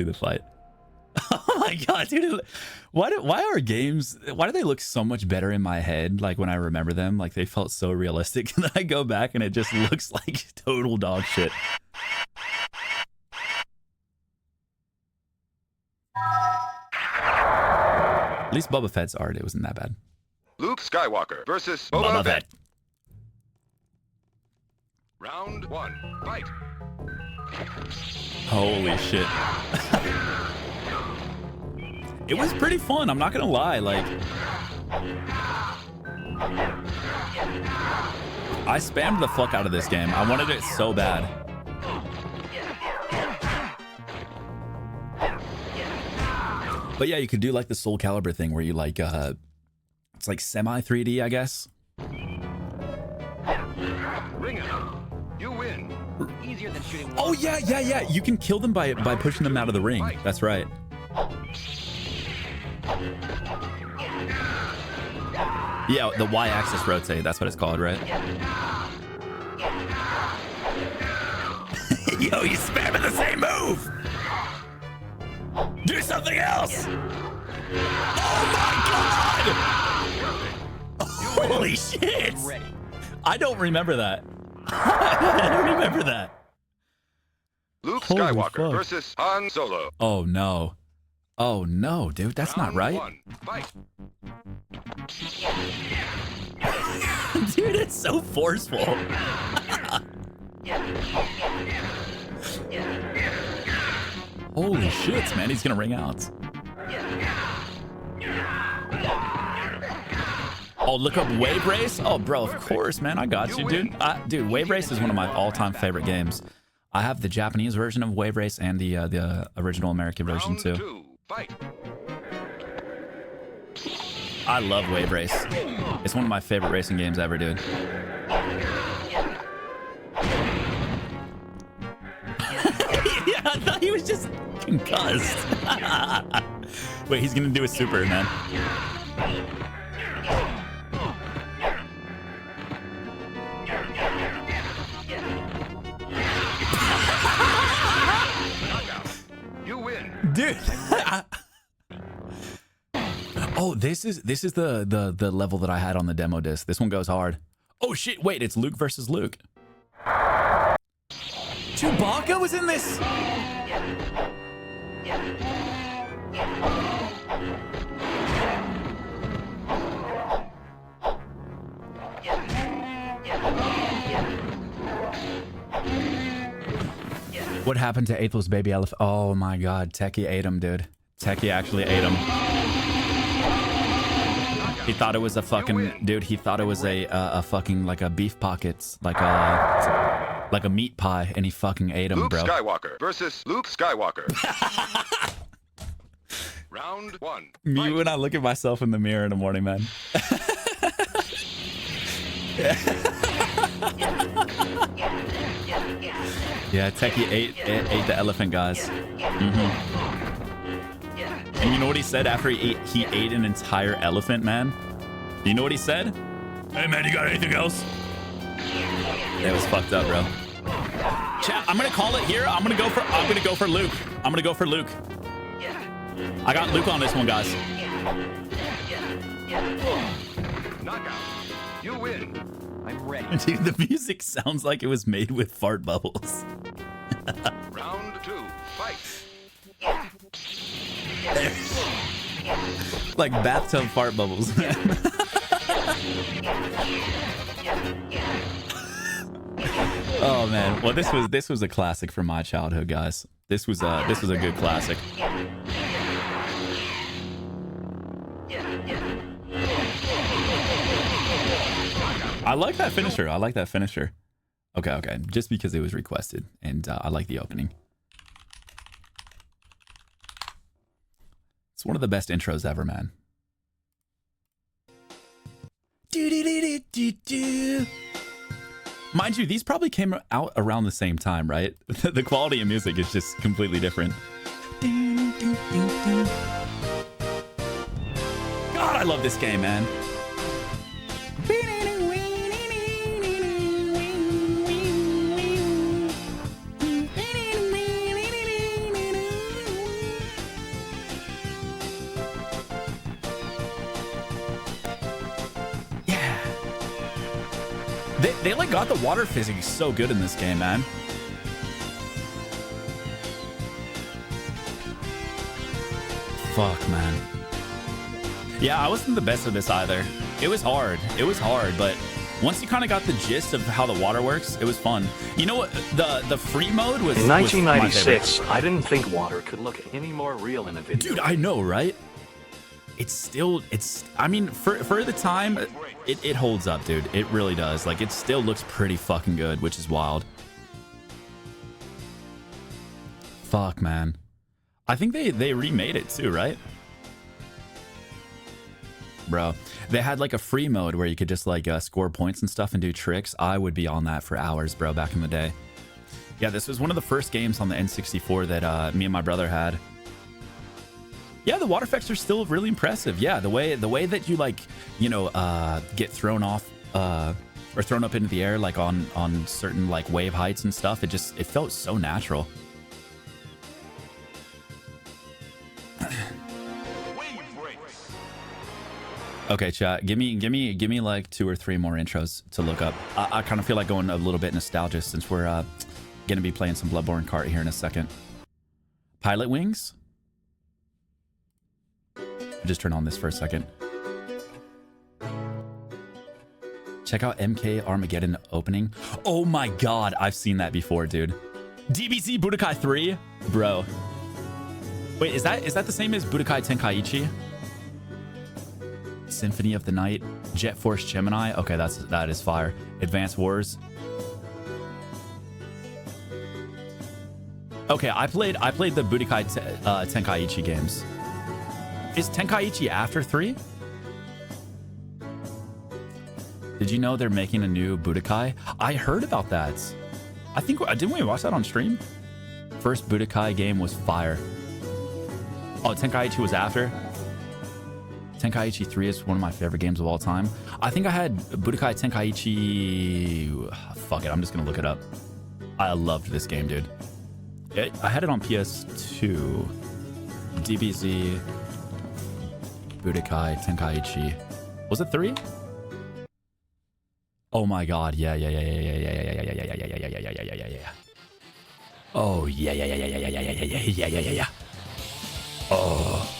See the fight. Oh my god, dude! Why are games? Why do they look so much better in my head? Like when I remember them, like they felt so realistic, and then I go back and it just looks like total dog shit. At least Boba Fett's art, it wasn't that bad. Luke Skywalker versus Boba Fett. Round 1, fight. Holy shit. It was pretty fun, I'm not gonna lie. Like, I spammed the fuck out of this game. I wanted it so bad. But yeah, you could do like the Soul Calibur thing where you like, it's like semi 3D, I guess. You win. Easier than shooting. Oh yeah. You can kill them by pushing them out of the ring. That's right. Yeah, the Y-axis rotate. That's what it's called, right? Yo, you spamming the same move. Do something else. Oh my god! Holy shit! I don't remember that. I don't remember that. Luke Holy Skywalker fuck. versus Han Solo. Oh no. Oh no, dude, that's not right. Round 1, fight. Dude, it's so forceful. Holy shit, man, he's gonna ring out. Oh, look up Wave Race. Oh, bro, of course, man, I got you, dude. Dude, Wave Race is one of my all-time favorite games. I have the Japanese version of Wave Race and the original American version Round too. 2, fight. I love Wave Race. It's one of my favorite racing games ever, dude. Yeah, I thought he was just concussed. Wait, he's gonna do a super, man. You win. Dude. Oh, this is the level that I had on the demo disc. This one goes hard. Oh shit, wait, it's Luke versus Luke. Chewbacca was in this? What happened to Aethel's baby elephant? Oh my god, Techie ate him, dude. Techie actually ate him. He thought it was a fucking dude. He thought it was a fucking like a beef pockets, like a meat pie, and he fucking ate him, Luke bro. Skywalker versus Luke Skywalker. Round 1. Me fight. when I look at myself in the mirror in the morning, man. Yeah, Techie ate the elephant, guys. And you know what he said after he ate an entire elephant, man? You know what he said? Hey man, you got anything else? That was fucked up, bro. Chat, I'm gonna call it here. I'm gonna go for Luke. I'm gonna go for Luke. I got Luke on this one, guys. Knockout. You win. I'm ready. Dude, the music sounds like it was made with fart bubbles. Round 2. Fight. Like bathtub fart bubbles, man. Oh man, well this was a classic from my childhood, guys. This was a good classic. I like that finisher. I like that finisher. Okay. Just because it was requested, and I like the opening. It's one of the best intros ever, man. Mind you, these probably came out around the same time, right? The quality of music is just completely different. God, I love this game, man. They like got the water physics so good in this game, man. Fuck, man. Yeah, I wasn't the best at this either. It was hard. It was hard, but once you kind of got the gist of how the water works, it was fun. You know what? The free mode was In 1996, was I didn't think water could look any more real in a video. dude, I know, right? I mean, for the time, it holds up, dude. It really does. Like, it still looks pretty fucking good, which is wild. Fuck, man. I think they remade it too, right? Bro, they had like a free mode where you could just like score points and stuff and do tricks. I would be on that for hours, bro, back in the day. Yeah, this was one of the first games on the N64 that me and my brother had. Yeah, the water effects are still really impressive. Yeah, the way that you like, you know, get thrown off or thrown up into the air like on certain like wave heights and stuff, it felt so natural. Okay, chat. Give me like 2 or 3 more intros to look up. I kind of feel like going a little bit nostalgic since we're gonna be playing some Bloodborne Kart here in a second. Pilot Wings. Just turn on this for a second. Check out MK Armageddon opening. Oh my god, I've seen that before, dude. DBZ Budokai 3, bro. Wait, is that the same as Budokai Tenkaichi? Symphony of the Night, Jet Force Gemini. Okay, that is fire. Advance Wars. Okay, I played the Budokai Tenkaichi games. Is Tenkaichi after 3? Did you know they're making a new Budokai? I heard about that. I think didn't we watch that on stream? First Budokai game was fire. Oh, Tenkaichi was after. Tenkaichi 3 is one of my favorite games of all time. I think I had Budokai Tenkaichi... Fuck it, I'm just gonna look it up. I loved this game, dude. I had it on PS2. DBZ... Budokai Tenkaichi. Was it 3? Oh my god, yeah. Oh, yeah. Oh.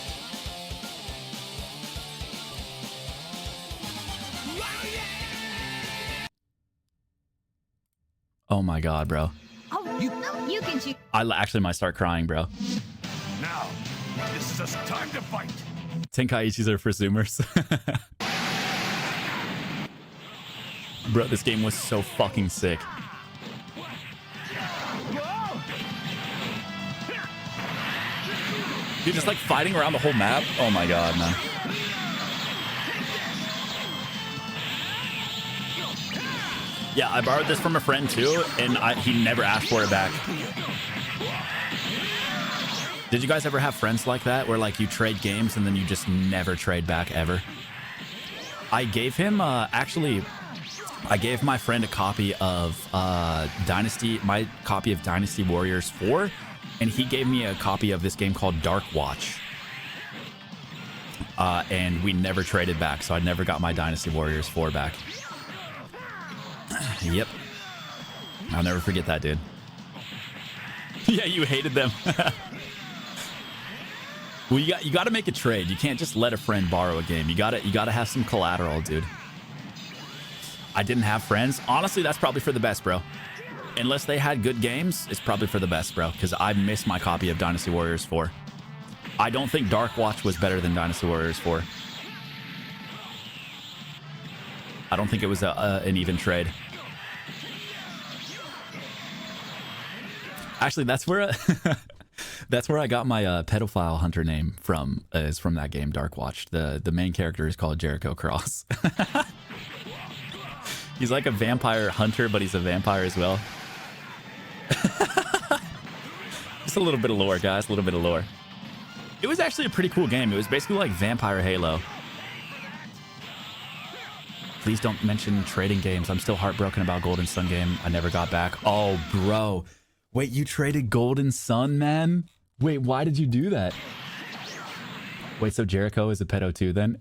Oh my god, bro. Oh, you can shoot. I actually might start crying, bro. Now, this is us time to fight. Tenkaichis are for Zoomers. Bro, this game was so fucking sick. Dude, just like fighting around the whole map. Oh my god, man. Yeah, I borrowed this from a friend too, and he never asked for it back. Did you guys ever have friends like that, where like you trade games and then you just never trade back ever? I gave him, I gave my friend a copy of my copy of Dynasty Warriors 4, and he gave me a copy of this game called Dark Watch. And we never traded back, so I never got my Dynasty Warriors 4 back. Yep. I'll never forget that, dude. Yeah, you hated them. Well, you got to make a trade. You can't just let a friend borrow a game. You got to have some collateral, dude. I didn't have friends. Honestly, that's probably for the best, bro. Unless they had good games, it's probably for the best, bro, because I missed my copy of Dynasty Warriors 4. I don't think Dark Watch was better than Dynasty Warriors 4. I don't think it was an even trade. Actually, that's where that's where I got my pedophile hunter name from. Is from that game, Dark Watch. The main character is called Jericho Cross. He's like a vampire hunter, but he's a vampire as well. Just a little bit of lore, guys. A little bit of lore. It was actually a pretty cool game. It was basically like Vampire Halo. Please don't mention trading games. I'm still heartbroken about Golden Sun game. I never got back. Oh, bro. Wait, you traded Golden Sun, man? Wait, why did you do that? Wait, so Jericho is a pedo too then?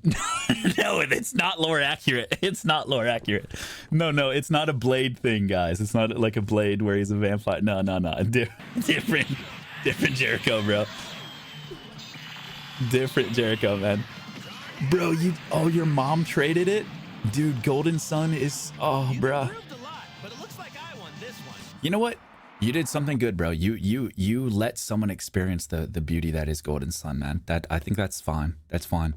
No, it's not lore accurate. It's not lore accurate. No, it's not a blade thing, guys. It's not like a blade where he's a vampire. No. Different Jericho, bro. Different Jericho, man. Bro, your mom traded it? Dude, Golden Sun is, bro. You know what? You did something good, bro. You let someone experience the beauty that is Golden Sun, man. I think that's fine. That's fine.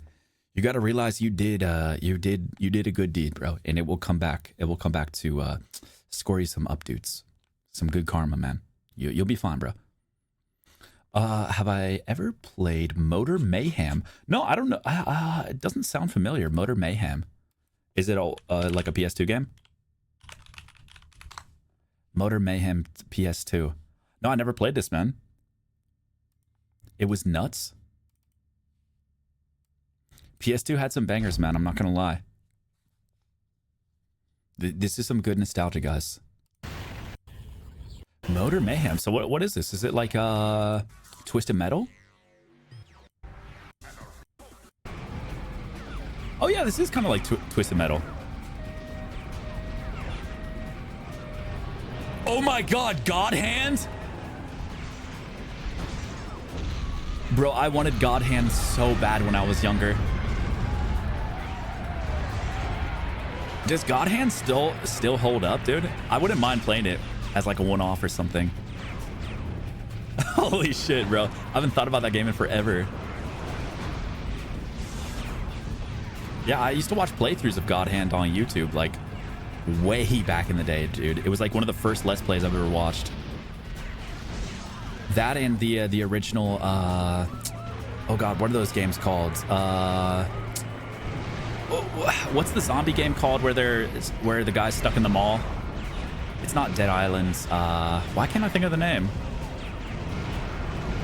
You got to realize you did a good deed, bro, and it will come back. It will come back to score you some updates, some good karma, man. You'll be fine, bro. Have I ever played Motor Mayhem? No, I don't know. It doesn't sound familiar. Motor Mayhem. Is it like a PS2 game? Motor Mayhem PS2. No, I never played this, man. It was nuts. PS2 had some bangers, man. I'm not gonna lie. This is some good nostalgia, guys. Motor Mayhem. So what is this? Is it like Twisted Metal? Oh yeah, this is kind of like Twisted Metal. Oh my God, God Hand? Bro, I wanted God Hand so bad when I was younger. Does God Hand still hold up, dude? I wouldn't mind playing it as like a one-off or something. Holy shit, bro. I haven't thought about that game in forever. Yeah, I used to watch playthroughs of God Hand on YouTube, like way back in the day, dude. It was like one of the first Let's Plays I've ever watched. That and the original, oh God, what are those games called? What's the zombie game called where the guy's stuck in the mall? It's not Dead Island. Why can't I think of the name?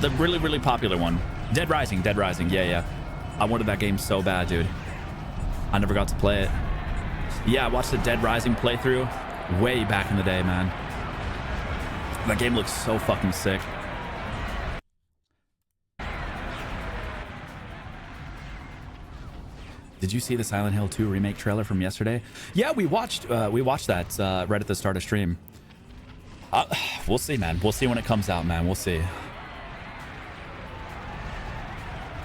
The really, really popular one. Dead Rising. Yeah. I wanted that game so bad, dude. I never got to play it. Yeah, I watched the Dead Rising playthrough way back in the day, man. That game looks so fucking sick. Did you see the Silent Hill 2 remake trailer from yesterday? Yeah, we watched that right at the start of stream. We'll see, man. We'll see when it comes out, man. We'll see.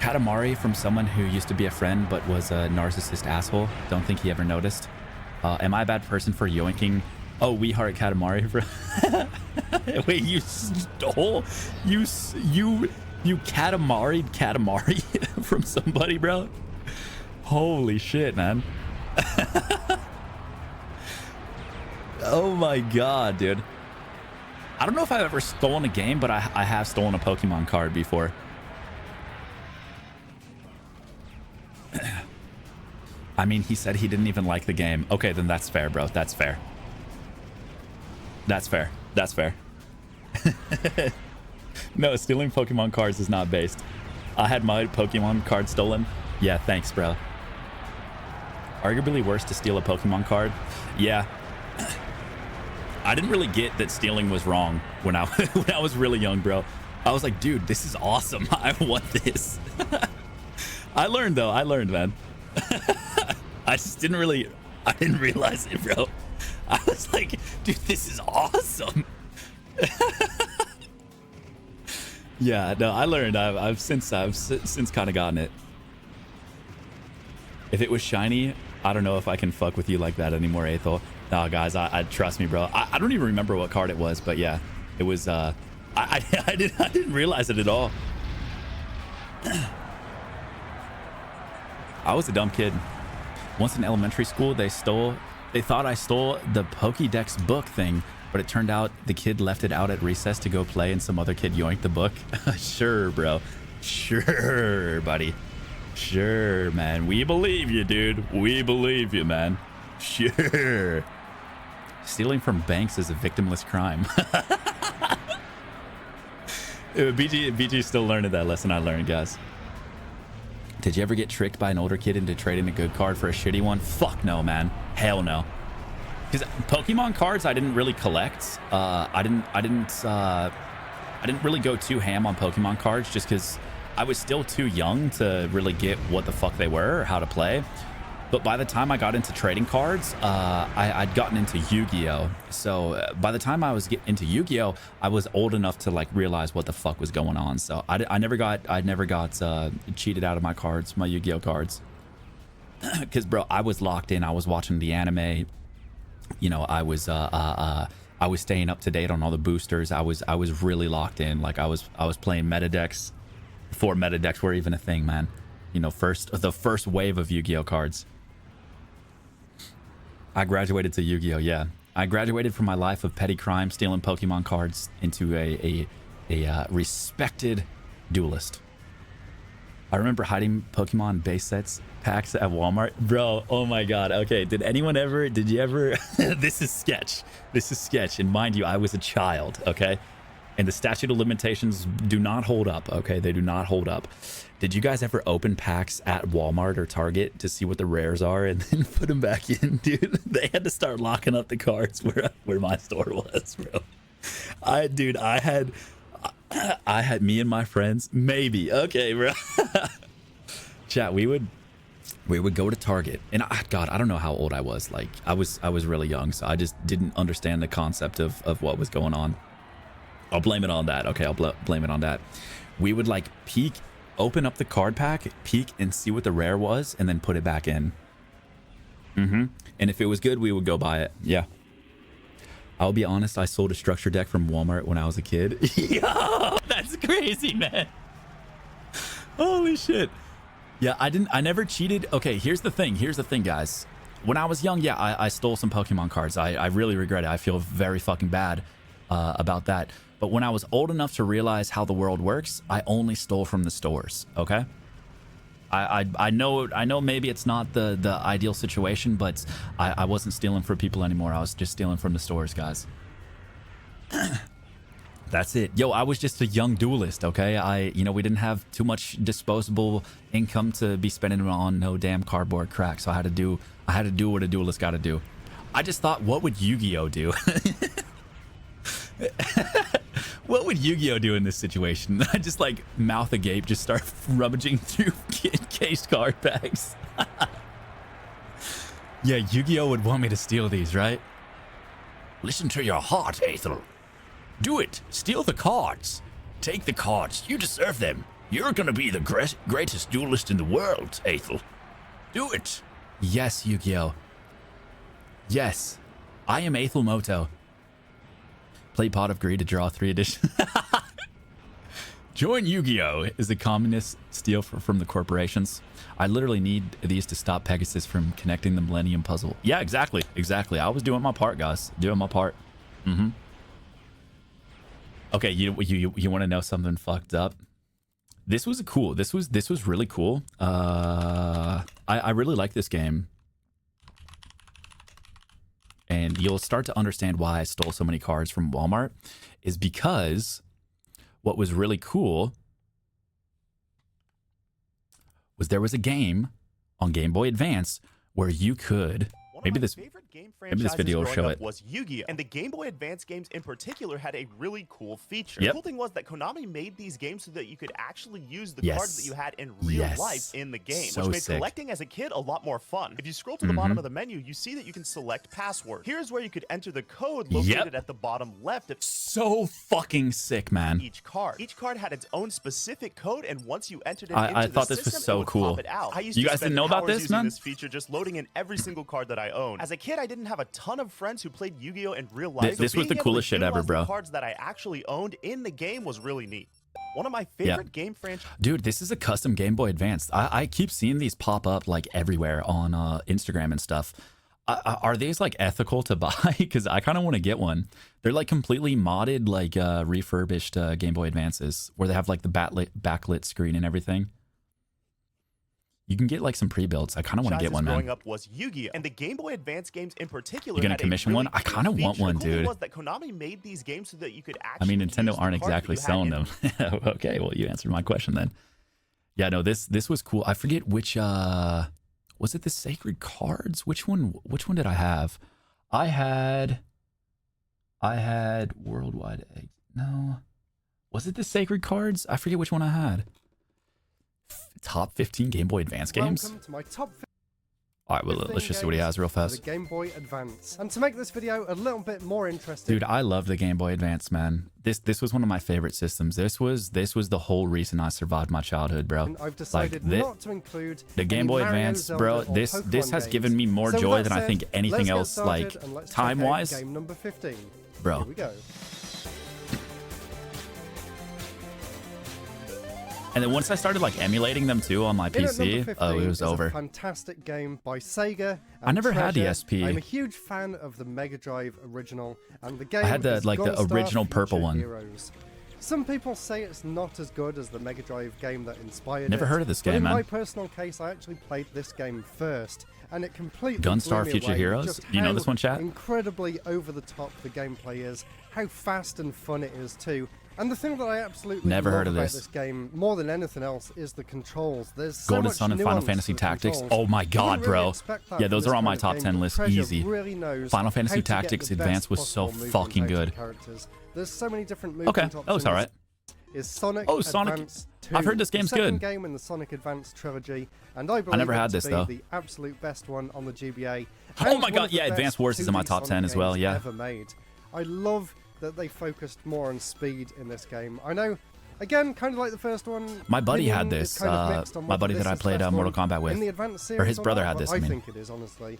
Katamari from someone who used to be a friend but was a narcissist asshole. Don't think he ever noticed. Am I a bad person for yoinking? Oh, we heart Katamari. Wait, you stole? You Katamari'd Katamari from somebody, bro? Holy shit, man. Oh my God, dude. I don't know if I've ever stolen a game, but I have stolen a Pokemon card before. I mean, he said he didn't even like the game. Okay, then that's fair, bro. That's fair. That's fair. That's fair. No, stealing Pokemon cards is not based. I had my Pokemon card stolen. Yeah, thanks, bro. Arguably worse to steal a Pokemon card. Yeah. I didn't really get that stealing was wrong when I was really young, bro. I was like, dude, this is awesome. I want this. I learned, though. I learned, man. I didn't realize it, bro. I was like, dude, this is awesome. Yeah, no, I learned. I've since kind of gotten it. If it was shiny, I don't know if I can fuck with you like that anymore, Aethel. No, guys, I trust me, bro. I don't even remember what card it was, but yeah, it was. I didn't realize it at all. I was a dumb kid. Once in elementary school, they thought I stole the Pokédex book thing, but it turned out the kid left it out at recess to go play and some other kid yoinked the book. Sure, bro. Sure, buddy. Sure, man. We believe you, dude. We believe you, man. Sure. Stealing from banks is a victimless crime. BG still learning that lesson I learned, guys. Did you ever get tricked by an older kid into trading a good card for a shitty one? Fuck no, man. Hell no. Because Pokemon cards I didn't really collect. I didn't really go too ham on Pokemon cards just because I was still too young to really get what the fuck they were or how to play. But by the time I got into trading cards, I'd gotten into Yu-Gi-Oh. So by the time I was into Yu-Gi-Oh, I was old enough to like realize what the fuck was going on. So I never got cheated out of my cards, my Yu-Gi-Oh cards. Because bro, I was locked in. I was watching the anime. You know, I was staying up to date on all the boosters. I was really locked in. Like I was playing meta decks before meta decks were even a thing, man. You know, the first wave of Yu-Gi-Oh cards. I graduated to Yu-Gi-Oh, yeah. I graduated from my life of petty crime, stealing Pokemon cards, into a respected duelist. I remember hiding Pokemon base sets packs at Walmart. Bro, oh my god. Okay, did you ever... This is sketch. This is sketch. And mind you, I was a child, okay? And the statute of limitations do not hold up, okay? They do not hold up. Did you guys ever open packs at Walmart or Target to see what the rares are and then put them back in, dude? They had to start locking up the cards where my store was, bro. I had me and my friends, maybe. Okay, bro. Chat, we would go to Target, and God, I don't know how old I was. Like I was really young, so I just didn't understand the concept of what was going on. I'll blame it on that. Okay, I'll blame it on that. We would like peek, open up the card pack, peek and see what the rare was, and then put it back in. And if it was good, we would go buy it. Yeah. I'll be honest, I sold a structure deck from Walmart when I was a kid. Yo, that's crazy, man. Holy shit. Yeah, I never cheated. Okay, here's the thing, guys. When I was young, yeah, I stole some Pokemon cards. I really regret it. I feel very fucking bad about that. But when I was old enough to realize how the world works, I only stole from the stores, okay? I know maybe it's not the ideal situation, but I wasn't stealing from people anymore. I was just stealing from the stores, guys. That's it. Yo, I was just a young duelist, okay? We didn't have too much disposable income to be spending on no damn cardboard crack, so I had to do what a duelist got to do. I just thought, what would Yu-Gi-Oh do? What would Yu-Gi-Oh do in this situation? I just like mouth agape, just start rummaging through case card packs. Yeah, Yu-Gi-Oh would want me to steal these, right? Listen to your heart, Aethel. Do it. Steal the cards. Take the cards. You deserve them. You're gonna be the greatest duelist in the world, Aethel. Do it. Yes, Yu-Gi-Oh. Yes. I am Aethel Moto. Play Pot of Greed to draw 3 edition. Join Yu-Gi-Oh! Is the communist steal from the corporations. I literally need these to stop Pegasus from connecting the Millennium Puzzle. Yeah, exactly. I was doing my part, guys. Doing my part. Okay, you want to know something fucked up? This was cool. This was really cool. I really like this game. And you'll start to understand why I stole so many cards from Walmart is because what was really cool was there was a game on Game Boy Advance where you could... Maybe this video will show it. Was Yu-Gi-Oh! And the Game Boy Advance games in particular had a really cool feature. Yep. The cool thing was that Konami made these games so that you could actually use the cards that you had in real life in the game, which made collecting as a kid a lot more fun. If you scroll to the bottom of the menu, you see that you can select password. Here's where you could enter the code located at the bottom left of so fucking sick, man. Each card. Each card had its own specific code, and once you entered it I into thought the this system, was so it would cool. pop it out. I used You to guys spend didn't know about hours this, using man? this feature, just loading in every single card that I owned. As a kid, I didn't have a ton of friends who played Yu-Gi-Oh! In real life. This was the coolest shit ever, bro. The cards that I actually owned in the game was really neat. One of my favorite game franchises. Dude, this is a custom Game Boy Advance. I keep seeing these pop up like everywhere on Instagram and stuff. Are these like ethical to buy? Because I kind of want to get one. They're like completely modded, like refurbished Game Boy Advances where they have like the backlit screen and everything. You can get like some pre-builds. I kind of want to get one, man. Growing up was Yu-Gi-Oh! And the Game Boy Advance games in particular. You gonna commission one? I kind of want one, dude. Was that Konami made these games so that you could I mean, Nintendo aren't exactly selling them. Okay, well, you answered my question then. Yeah, no, this was cool. I forget which. Was it the Sacred Cards? Which one did I have? I had Worldwide Egg. No, was it the Sacred Cards? I forget which one I had. Top 15 Game Boy Advance games? Welcome to my top All right, well, let's just see what he has real fast. The Game Boy Advance. And to make this video a little bit more interesting, dude, I love the Game Boy Advance, man. This was one of my favorite systems. This was the whole reason I survived my childhood, bro. I've decided not to include the Game Boy Advance, bro. This has given me more joy than I think anything else, like time-wise. Game number 15, bro. Here we go. And then once I started like emulating them too on my PC, oh, it was over. A fantastic game by Sega. I never had the SP. I'm a huge fan of the Mega Drive original, and the game I had the original purple one. Heroes. Some people say it's not as good as the Mega Drive game that inspired Never it. heard of this game, in man. my personal case, I actually played this game first, and it completely Gunstar blew me Future away Heroes. just You know how this one, chat? Incredibly over the top the gameplay is, how fast and fun it is too. And the thing that I absolutely never love heard of about this game more than anything else is the controls. There's so Golden much Sun and Final nuance Fantasy to the Tactics. controls. Oh my god, bro. Yeah, those are on my top 10 list, easy. Really Final Fantasy Tactics Advance was so fucking good. There's so many different movement okay, that was alright. Is Sonic Sonic. Advance 2, I've heard this game's the second good. game in the Sonic Advance trilogy, and I believe never had this, though. the absolute best one on the GBA. Oh my god, yeah, Advance Wars is in my top 10 as well, yeah. Ever made. I love that they focused more on speed in this game. I know, again, kind of like the first one. My buddy had this. My buddy that I played Mortal Kombat with, in the Advance series, or his brother had this. I think it is, honestly.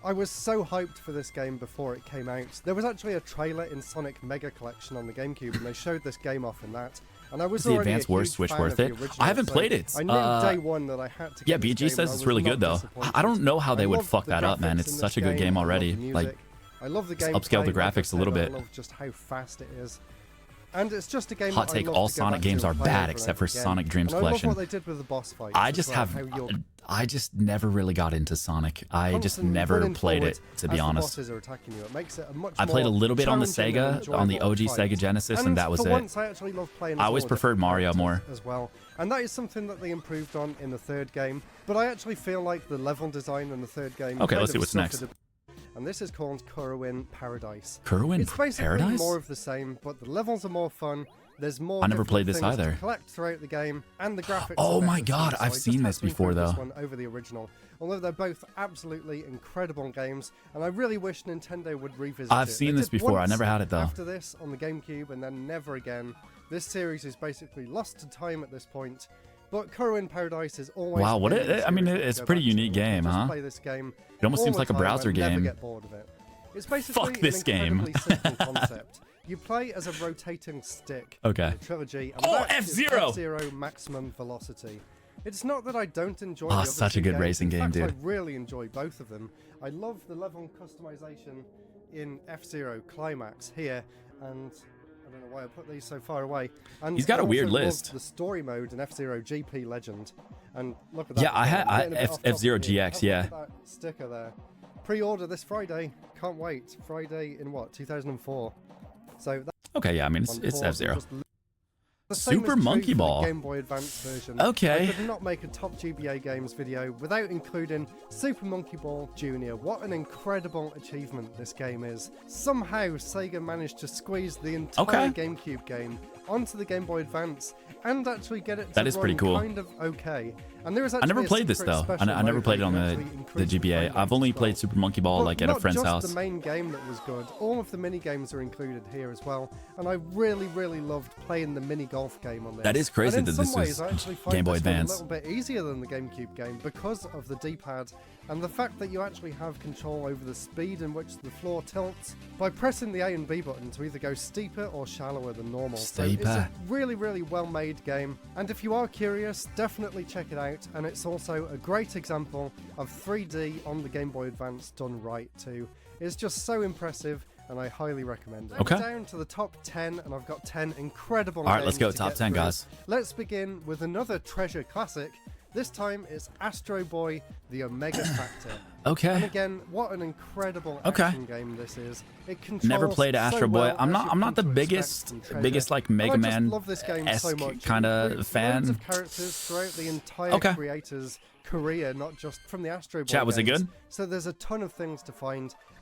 I was so hyped for this game before it came out. There was actually a trailer in Sonic Mega Collection on the GameCube, and they showed this game off in that. And I was is the already Advance a Wars huge Switch fan worth of the it? original, I haven't so played it. I knew day one that I had to. Yeah, get BG this game, says it's really good though. I don't know how they would fuck that up, man. It's such a good game already. Like, I love the game. Upscale the graphics a little bit. I love just how fast it is. And it's just a game. Hot take: all Sonic games are bad except for Sonic Dreams Collection. I love what they did with the boss fight. I just never really got into Sonic. I just never played it, to be honest. I played a little bit on the Sega, on the OG Sega Genesis, and that was it. I always preferred Mario more. As well. And that is something that they improved on in the third game. But I actually feel like the level design in the third game. Okay, let's see what's next. And this is called Kurowin Paradise. Kurowin It's basically Paradise? more of the same, but the levels are more fun. There's more. I never played this things either. To collect throughout the game, and the graphics. Oh are my better god, too, so I've I just seen had this to before include though. this one over the original, although they're both absolutely incredible games, and I really wish Nintendo would revisit it. I've seen this before. I never had it though. After this on the GameCube, and then never again. This series is basically lost to time at this point. But Kurowin Paradise is always. Wow, what I mean, it's a pretty unique game, huh? Play this game. It almost seems like a browser game. Never get bored of it. It's basically Fuck this an incredibly game. simple concept. You play as a rotating stick. Okay. In the trilogy. And Oh, that is F-Zero! F-Zero maximum velocity. It's not that I don't enjoy. Oh, the other such two a good games. racing In game, fact, dude. I really enjoy both of them. I love the level customization in F-Zero Climax here, and I don't know why I put these so far away. And He's got a I weird also love list. The story mode in F-Zero GP Legend, and look at that. Yeah, I had I'm getting a bit off F-Zero topic here. GX, Have a look yeah. at that sticker there. Pre-order this Friday. Can't wait. Friday in what? 2004. So. Okay, yeah, I mean it's F-Zero. The same Super is true Monkey for the Ball. Game Boy Advance version. Okay. I could not make a top GBA games video without including Super Monkey Ball Jr. What an incredible achievement this game is. Somehow Sega managed to squeeze the entire GameCube game onto the Game Boy Advance and actually get it to That is pretty run cool. kind of okay. And there was I never actually a played this secret though. special I never mode played it where on you the can actually increase the GBA. frame I've rate only as well. played Super Monkey Ball like at a friend's Not house. just the main game that was good. All of the mini games are included here as well, and I really loved playing the mini golf game on this. That is crazy and in that some this ways, is I actually find Game Boy this one Advance. a little bit easier than the GameCube game because of the D-pad and the fact that you actually have control over the speed in which the floor tilts by pressing the A and B button to either go steeper or shallower than normal. So it's a really well-made game, and if you are curious, definitely check it out. And it's also a great example of 3D on the Game Boy Advance done right too. It's just so impressive, and I highly recommend it. Okay. Down to the top 10, and I've got 10 incredible All right, let's games go to top get 10, through. guys. Let's begin with another treasure classic. This time it's Astro Boy: The Omega Factor. Okay. And again, what an incredible action game this is. It controls Never played Astro so Boy. well I'm as not you I'm not come the to biggest expect from Treasure. like Mega And I Man just love this game so much. kind It of includes fan. loads of characters throughout the entire creator's career, not just from the Astro Boy Chat, was it games. good? So there's a ton of things to find,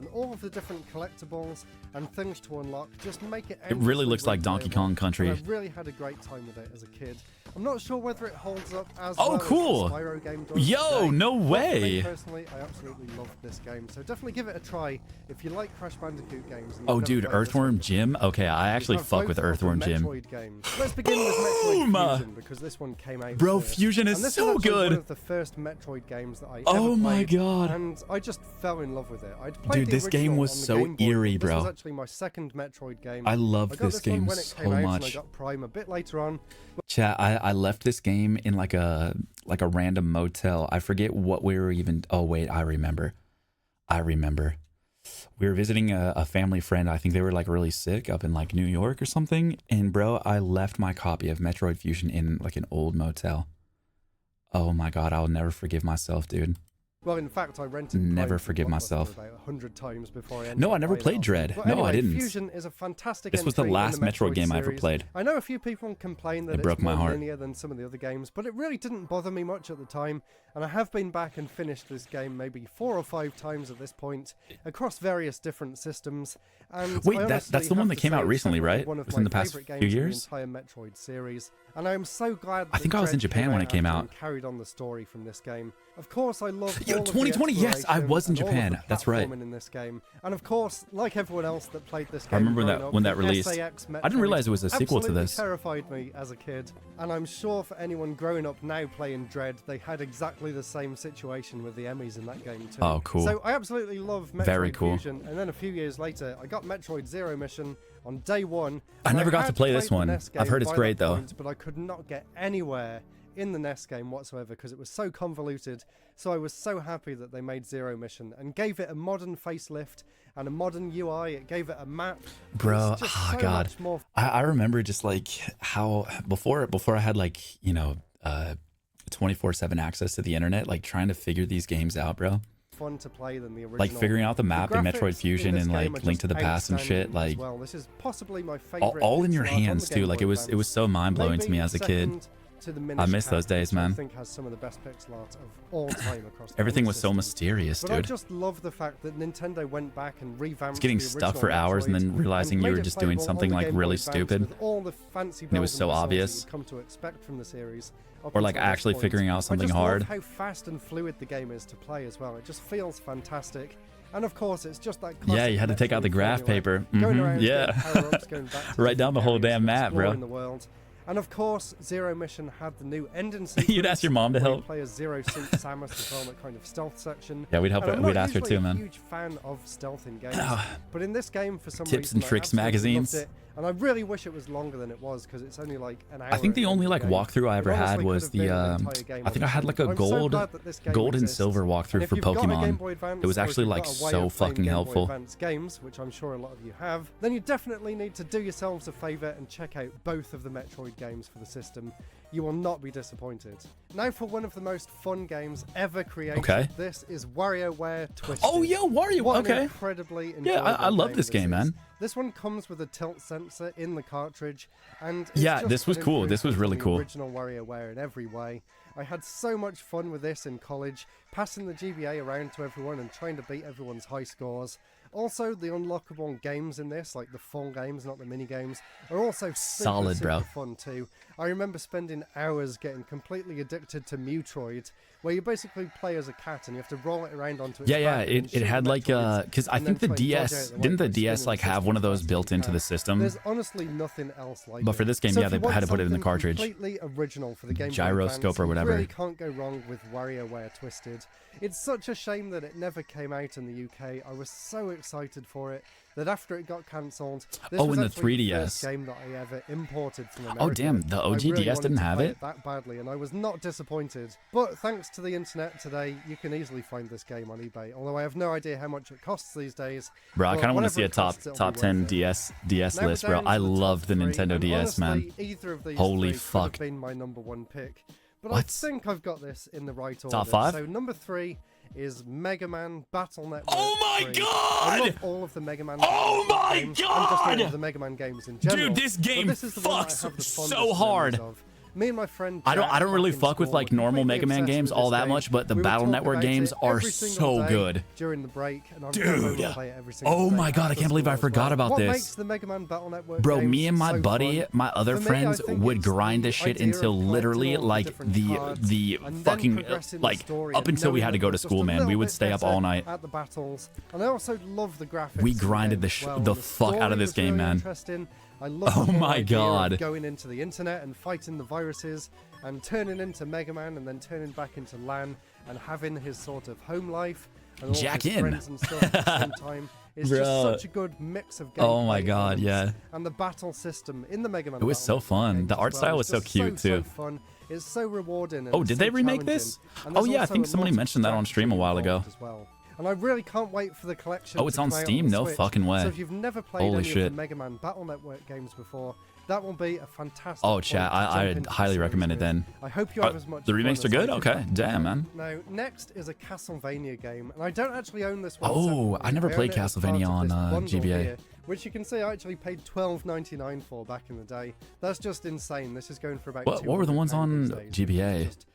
and all of the different collectibles and things to unlock just make it It really looks like like Donkey Kong Country. I really had a great time with it as a kid. I'm not sure whether it holds up as Oh, well cool. as the Spyro game does Yo, today, no but for way. me personally, I absolutely loved this game, so definitely give it a try if you like Crash Bandicoot games. and you've Oh, never dude, played this one. Earthworm Jim. Okay, I actually We have fuck with both of the Earthworm Jim. Metroid games. Let's begin with Boom! Metroid Fusion because this one came out Bro, first. Fusion is And this so was actually good. one of the first Metroid games that I Oh ever my played, God. and I just fell in love with it. I'd played Dude, the this game original was on the so Game Boy, eerie, but this was bro. actually my second Metroid game. I loved I got this one game when it so came out, and I much. got Prime a bit later on. Chat, I left this game in like a random motel. I forget what we were even. Oh wait, I remember. We were visiting a family friend. I think they were like really sick up in like New York or something. And bro, I left my copy of Metroid Fusion in like an old motel. Oh my God, I'll never forgive myself, dude. Well, in fact, I rented Never Prime forgive from Blockbuster myself. about 100 times before I No, I never played played it. Dread. But No, anyway, I didn't. Fusion is a fantastic This was the entry in last Metroid game I ever series. played. I know a few people complain that It broke it's my more heart. linear than some of the other games, but it really didn't bother me much at the time, and I have been back and finished this game maybe 4 or 5 times at this point, across various different systems. And Wait, I that's honestly the one have that to came say out it's recently, definitely right? one of It was my in the past favourite few games in years? the entire Metroid series, and I am so glad I think that I was in Dread Japan came when it came after out. and carried on the story from this game. Of course, I love Yo, all of the 2020, yes, I exploration was in and all of Japan. the That's right. platforming in this game. And of course, like everyone else that played this game, I remember growing that up, when that the released. SAX I didn't realize it was a sequel to absolutely this. terrified me as a kid, and I'm sure for anyone growing up now playing Dread, they had exactly the same situation with the Emmys in that game too. Oh, cool. So I absolutely love Metroid Very cool. Fusion, and then a few years later, I got Metroid Zero Mission on day one. I and never got to had play this played the one. NES I've game heard it's by great, that though. point, but I could not get anywhere in the NES game whatsoever because it was so convoluted. So I was so happy that they made Zero Mission and gave it a modern facelift and a modern UI. It gave it a map. Bro, It's just oh so God. much more I remember just like how before I had like, 24/7 access to the internet, like trying to figure these games out, bro. fun to play than the original. Like figuring out the map in graphics Metroid Fusion this and game like are Link just to the Past and shit, outstanding like as well. This is possibly my favorite all in your pixel art on hands the too. Game Like Boy it was Advance. so mind blowing to me Maybe as a kid. second to the I Minish miss those Cap, days, which man. I think has some of the best pixel art of all time across the Everything whole was so system. mysterious, But I dude. just love the fact that Nintendo went back and revamped It's getting the stuck original for hours and then Metroid realizing and you made were it just doing playable on something the like Game Boy really Advance stupid. with all the fancy And it was bells so whistles that obvious. you've come to expect from the series. up Or like until this actually point. figuring out something I just hard. love how fast and fluid the game is to play as well. It just feels fantastic. And of course, it's just that classic Yeah, you had to take out the Metroid graph formula. paper. Going Mhm, around, yeah. getting power-ups, going back to Right down the whole different damn areas, map, bro. exploring the world. And of course, Zero Mission had the new ending sequence. You'd ask your mom to where you help. play as Zero Suit Samus as well, that kind of stealth section. Yeah, we'd help And her- I'm we'd not ask her usually too, man. a huge fan of stealth in games, but in this game, for some Tips reason, and Tricks I absolutely magazines. loved it. And I really wish it was longer than it was because it's only like an hour. I think the at only end like of the game. walkthrough I It ever had honestly was could have the been an entire game I think on I had its like a own. I'm so gold glad that this game and exists. silver And walkthrough if for you've got a Game Pokemon. Boy Advance, It was or if actually you've like got a way so of playing fucking Game Boy helpful. Advance games, which I'm sure a lot of you have, then you definitely need to do yourselves a favour and check out both of the Metroid games for the system. You will not be disappointed. Now for one of the most fun games ever created. Okay. This is WarioWare Twisted. Oh, yo, Wario. What an Okay. incredibly Yeah, I enjoyable love this game, is. man. This one comes with a tilt sensor in the cartridge, and it's Yeah, just this was an cool. This was improvement really on cool. the original WarioWare in every way. I had so much fun with this in college, passing the GBA around to everyone and trying to beat everyone's high scores. Also, the unlockable games in this, like the full games, not the mini games, are also super, Solid, bro. super fun too. I remember spending hours getting completely addicted to Metroid, where you basically play as a cat and you have to roll it around onto its Yeah, yeah. back and It shoot had like Metroids, because I and then think the try and dodge DS out the didn't way the by DS spinning like the have system one of as those fast as built you into can. the system? There's honestly nothing else like But it. for this game, So yeah, if they you want had to put it in the something cartridge. Completely original for the Game Boy Gyroscope Advance, or whatever. You really can't go wrong with WarioWare Twisted. It's such a shame that it never came out in the UK. I was so excited for it that after it got cancelled, this Oh, was in the actually 3DS. first game that I ever imported from America. Oh, damn, the I OG really DS wanted didn't to have play it? that badly, and I was not disappointed. But thanks to the internet today, you can easily find this game on eBay. Although I have no idea how much it costs these days. Bro, I but kind of want to whatever see a it costs, top it'll be 10 worth it. DS Now we're list, bro. down to I the top love the three, Nintendo and DS, man. honestly, either of these Holy three could fuck. have been my number one pick. But What? I think I've got this in the right order. Top five? So number 3 is Mega Man Battle Network. Oh my 3. God! I love all of the Mega Man Oh my games, and just all God! of the Mega Man games in general. Dude, this but game this is the one that I fucks have the so fondest hard. memories of. Me and my friend I Jack don't really back in fuck with school like were normal completely Mega Man obsessed games with all this that game. much, but the We would Battle talk Network about games it are every single so day good. during the break, and I'm Dude. to play it every single Oh day my god, I after can't believe I school as forgot well. about What this. makes the Mega Man Battle Network Bro, games me and my so buddy, fun? my other For me, friends I think would it's grind the this shit idea of until collecting literally all the like different the cards the and then fucking progressing the like story up and until we knowing had to that go we're to just a school, man. We little would bit stay up better all night. at the battles, and I also love the graphics. We of the grinded game the as well, the and fuck out of story this was game, really man. interesting. I love Oh the whole my idea of God. going into the internet and fighting the viruses and turning into Mega Man and then turning back into Lan and having his sort of home life and all Jack his in. friends and stuff at the same time. It's Bro. just such a good mix of gameplay. Oh my God, elements. yeah. And the battle system in the Mega Man. It was Battle so Network fun. games The as art well style is was so just cute, too. So fun. It's so rewarding. And Oh, it's did so they remake this? challenging. And Oh there's yeah, I also think a somebody lot of mentioned that on stream a while ago. strategy involved as well. And I really can't wait for the collection. Oh, it's to on play Steam? the No Switch. fucking way. So if you've never played Holy any shit. of the Mega Man Battle Network games before, that will be a fantastic. Oh, point chat, to I jump into the highly series recommend it with. then. I hope you have as much. The fun remakes are as I good? did Okay, back in damn, the day. man. Now, next is a Castlevania game, and I don't actually own this one. Oh, separately. I never own played it as part Castlevania of on, this bundle GBA. here, which you can see I actually paid $12.99 for back in the day. That's just insane. This is going for about. What were the ones £200 on these days, GBA? which is just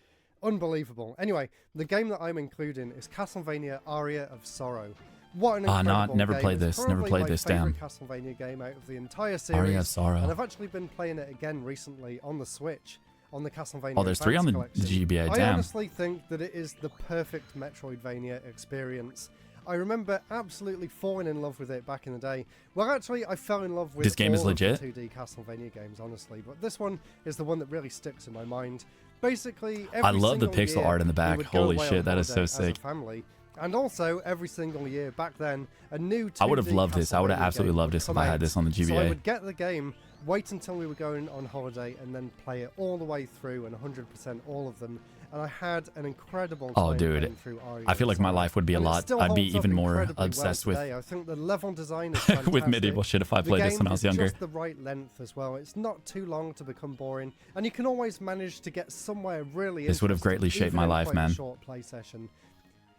unbelievable. Anyway, the game that I'm including is Castlevania Aria of Sorrow. What an incredible never game. played It's this, never probably played my this, favorite damn. Castlevania game out of the entire series. Aria of Sorrow. And I've actually been playing it again recently on the Switch, on the Castlevania. Oh, there's 3 on the Advance Collection. GBA, I damn. honestly think that it is the perfect Metroidvania experience. I remember absolutely falling in love with it back in the day. Well, actually, I fell in love with This game is all of the legit? 2D Castlevania games, honestly, but this one is the one that really sticks in my mind. Basically, I every love the single pixel year, art in the we back. would go Holy away shit, on that is so holiday as a sick. family. And also, every single year back then, a new 2D I would have loved this. I would have Castlevania absolutely game loved would this if come I had out. this on the So I GBA. would get the game, wait until we were going on holiday, and then play it all the way through and 100% all of them. And I had an incredible time Oh, dude. playing through Aria I feel like my Sorrow. life would be a And it lot. still I'd be holds up even more incredibly well obsessed with today. I think the level design is fantastic. with medieval shit if I The played this game when I was is younger. just the right length as well. It's not too long to become boring, and you can always manage to get somewhere really. This would have interesting, greatly shaped even my in life, quite a man. Short play session.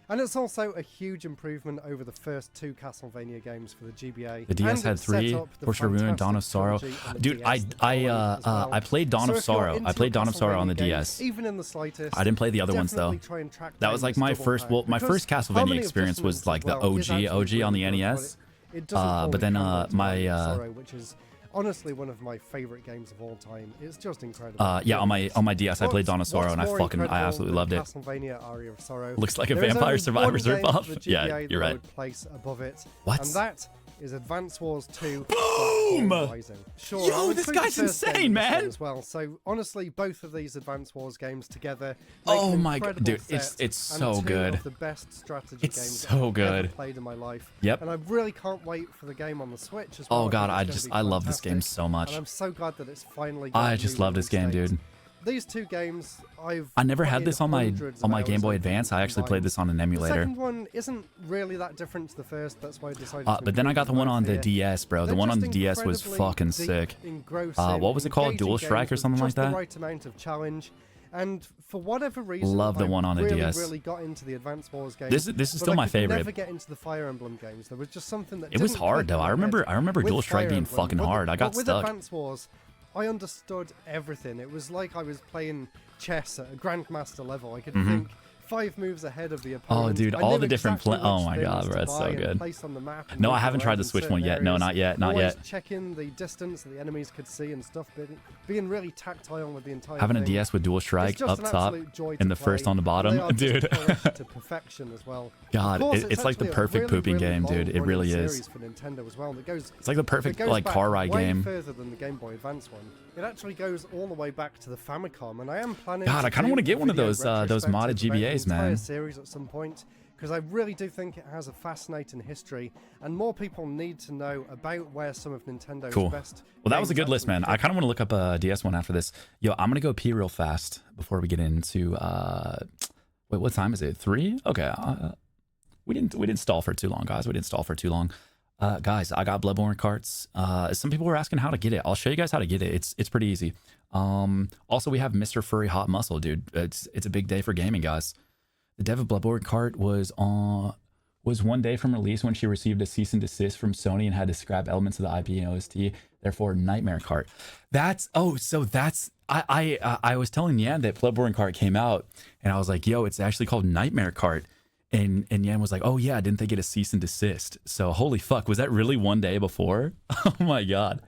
And it's also a huge improvement over the first 2 Castlevania games for the GBA. The DS And had it set 3, up the Torture Ruin, Dawn fantastic of Sorrow. trilogy on the Dude, DS that followed as well. I played Dawn So of if you're Sorrow. I into played Dawn of Sorrow on the Castlevania DS. games, even in the slightest, I didn't play the other ones though. definitely try and track That down was like this my double first. pack, Well, my because first Castlevania Harmony of experience was Dissonance like as the well is actually OG on the really good, NES. but it doesn't hold but then, a candle to my, Aria of Sorrow, which is honestly one of my favorite games of all time. It's just incredible. Yeah, on my DS, I played Dawn of Sorrow, and I What's more absolutely loved it. Castlevania Aria of Sorrow. Looks like a There is Vampire only Survivors one game ripoff. for the Yeah, GBA you're that I right. would place above it. What? And that is Advance Wars 2. Boom! Rising. Sure, Yo, I'll this include the guy's first game insane, in this one man! As well. So honestly, both of these Advance Wars games together. Oh make an my God, incredible dude, it's set so and 2 good. Of the best strategy It's games so I've ever good. played in my life. Yep. And I really can't wait for the game on the Switch as well. Oh God, think it's gonna be I love this game fantastic. so much. And I'm so glad that it's finally. got I a just new love this game, release date. dude. These 2 games, I never had played this on my hundreds of Game hours Boy of them Advance. I actually played combined. this on an The emulator. second one isn't really that different to the first. That's why I decided. To But then I got the include one on the both here. DS, bro. The They're one on just the DS was incredibly fucking deep, sick. engrossing, What was it called? engaging Dual Strike or games something with like just that? The right amount of challenge, and for whatever reason, Love the I one on the really, DS. Really got into the Advance Wars games. This is but still I my could favorite. Never get into the Fire Emblem games. There was just something that It was didn't hard click though. in I my remember head Dual with Strike Fire being Emblem, fucking but hard. I got with stuck. Advance Wars, I understood everything. It was like I was playing chess at a grandmaster level. I could think 5 moves ahead of the opponent. Oh, dude, I all knew the different exactly oh which my God, things bro, to it's so buy and good. place on the map and No, move I haven't around tried in the Switch certain one yet. No, areas. not yet, not Always yet. checking the distance that the enemies could see and stuff, being really tactile with the entire Having a thing. DS with Dual Strike It's just up an top absolute joy and to the first play, on the and bottom, they are just dude. polished to perfection as well. God, Of course, it's like the actually a perfect really, pooping really game, dude. It long-running really is. series for Nintendo as well. That goes, It's like the it perfect goes like back car ride way game. further than the Game Boy Advance one. It actually goes all the way back to the Famicom, and I am planning. God, I kind of want to get one of those modded GBAs, the entire man. series at some point, because I really do think it has a fascinating history, and more people need to know about where some of Nintendo's Cool. best. Well, that was a games good list, actually man. I kind of want to look up a DS one after this. Yo, I'm gonna go pee real fast before we get into. Wait, what time is it? 3? Okay. We didn't stall for too long, guys. We didn't stall for too long. Guys, I got Bloodborne carts. Some people were asking how to get it. I'll show you guys how to get it. It's pretty easy. Also, we have Mr. Furry Hot Muscle, dude. It's a big day for gaming, guys. The dev of Bloodborne cart was 1 day from release when she received a cease and desist from Sony and had to scrap elements of the IP and OST. Therefore, Nightmare Cart. I was telling Yan that Bloodborne Kart came out, and I was like, yo, it's actually called Nightmare Kart. And Yan was like, oh yeah, didn't they get a cease and desist? So holy fuck, was that really one day before? Oh my god.